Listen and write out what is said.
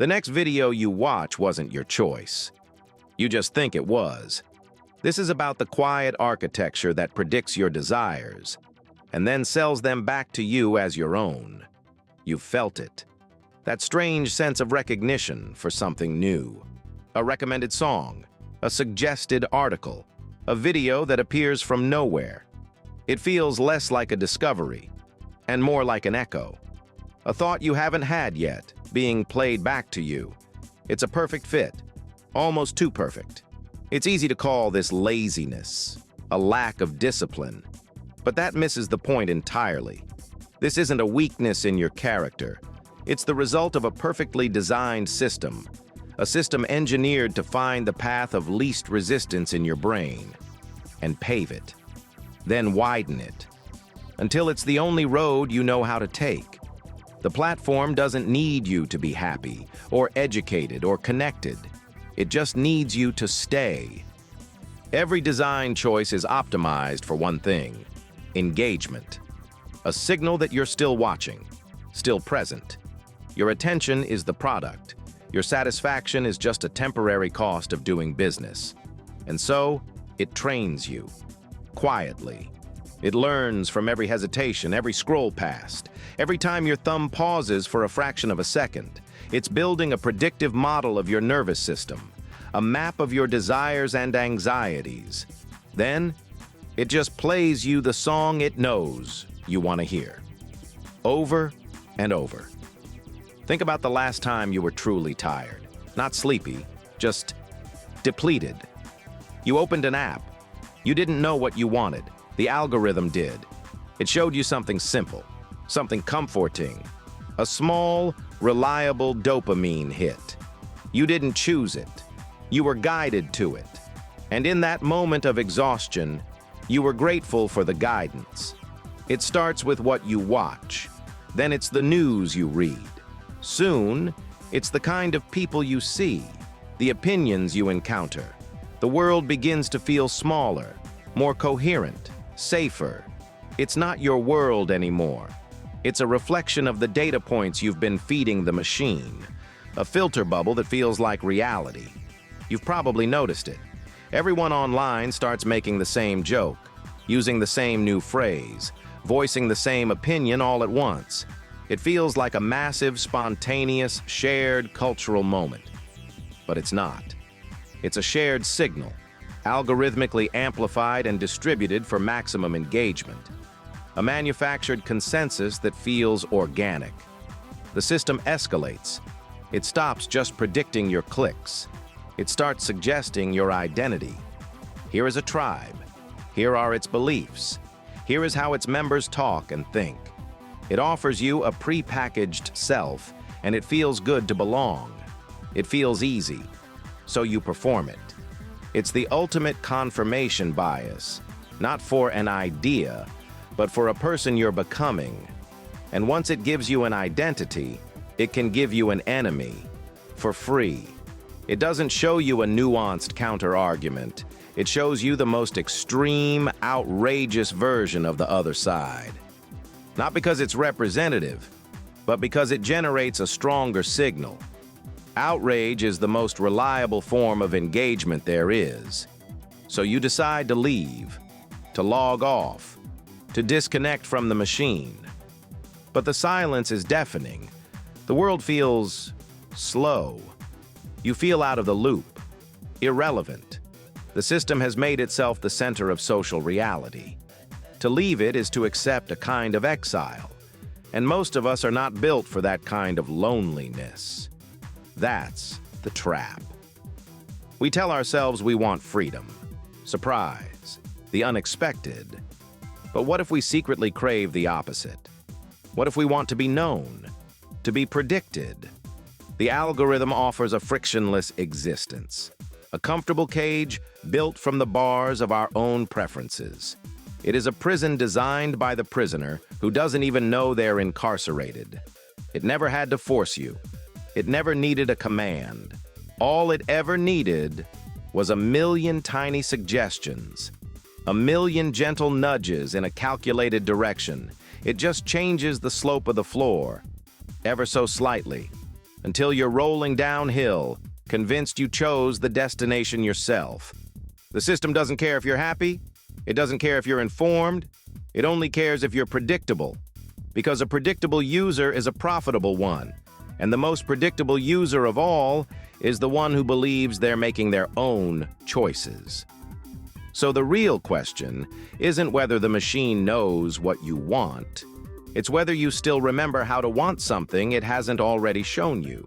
The next video you watch wasn't your choice. You just think it was. This is about the quiet architecture that predicts your desires and then sells them back to you as your own. You felt it. That strange sense of recognition for something new. A recommended song, a suggested article, a video that appears from nowhere. It feels less like a discovery and more like an echo. A thought you haven't had yet, being played back to you. It's a perfect fit, almost too perfect. It's easy to call this laziness, a lack of discipline, but that misses the point entirely. This isn't a weakness in your character. It's the result of a perfectly designed system, a system engineered to find the path of least resistance in your brain and pave it, then widen it, until it's the only road you know how to take. The platform doesn't need you to be happy or educated or connected. It just needs you to stay. Every design choice is optimized for one thing: engagement. A signal that you're still watching, still present. Your attention is the product. Your satisfaction is just a temporary cost of doing business. And so, it trains you, quietly. It learns from every hesitation, every scroll past, every time your thumb pauses for a fraction of a second. It's building a predictive model of your nervous system, a map of your desires and anxieties. Then, it just plays you the song it knows you want to hear. Over and over. Think about the last time you were truly tired. Not sleepy, just depleted. You opened an app. You didn't know what you wanted. The algorithm did. It showed you something simple, something comforting, a small, reliable dopamine hit. You didn't choose it. You were guided to it. And in that moment of exhaustion, you were grateful for the guidance. It starts with what you watch. Then it's the news you read. Soon, it's the kind of people you see, the opinions you encounter. The world begins to feel smaller, more coherent, safer. It's not your world anymore. It's a reflection of the data points you've been feeding the machine, a filter bubble that feels like reality. You've probably noticed it. Everyone online starts making the same joke, using the same new phrase, voicing the same opinion all at once. It feels like a massive, spontaneous, shared cultural moment. But it's not. It's a shared signal, algorithmically amplified and distributed for maximum engagement. A manufactured consensus that feels organic. The system escalates. It stops just predicting your clicks. It starts suggesting your identity. Here is a tribe. Here are its beliefs. Here is how its members talk and think. It offers you a pre-packaged self, and it feels good to belong. It feels easy, so you perform it. It's the ultimate confirmation bias, not for an idea, but for a person you're becoming. And once it gives you an identity, it can give you an enemy, for free. It doesn't show you a nuanced counter-argument. It shows you the most extreme, outrageous version of the other side. Not because it's representative, but because it generates a stronger signal. Outrage is the most reliable form of engagement there is. So you decide to leave, to log off, to disconnect from the machine. But the silence is deafening. The world feels slow. You feel out of the loop, irrelevant. The system has made itself the center of social reality. To leave it is to accept a kind of exile, and most of us are not built for that kind of loneliness. That's the trap. We tell ourselves we want freedom, surprise, the unexpected. But what if we secretly crave the opposite? What if we want to be known, to be predicted? The algorithm offers a frictionless existence, a comfortable cage built from the bars of our own preferences. It is a prison designed by the prisoner who doesn't even know they're incarcerated. It never had to force you. It never needed a command. All it ever needed was a million tiny suggestions, a million gentle nudges in a calculated direction. It just changes the slope of the floor, ever so slightly. until you're rolling downhill, convinced you chose the destination yourself. The system doesn't care if you're happy. It doesn't care if you're informed. It only cares if you're predictable. Because a predictable user is a profitable one. And the most predictable user of all is the one who believes they're making their own choices. So the real question isn't whether the machine knows what you want. It's whether you still remember how to want something it hasn't already shown you.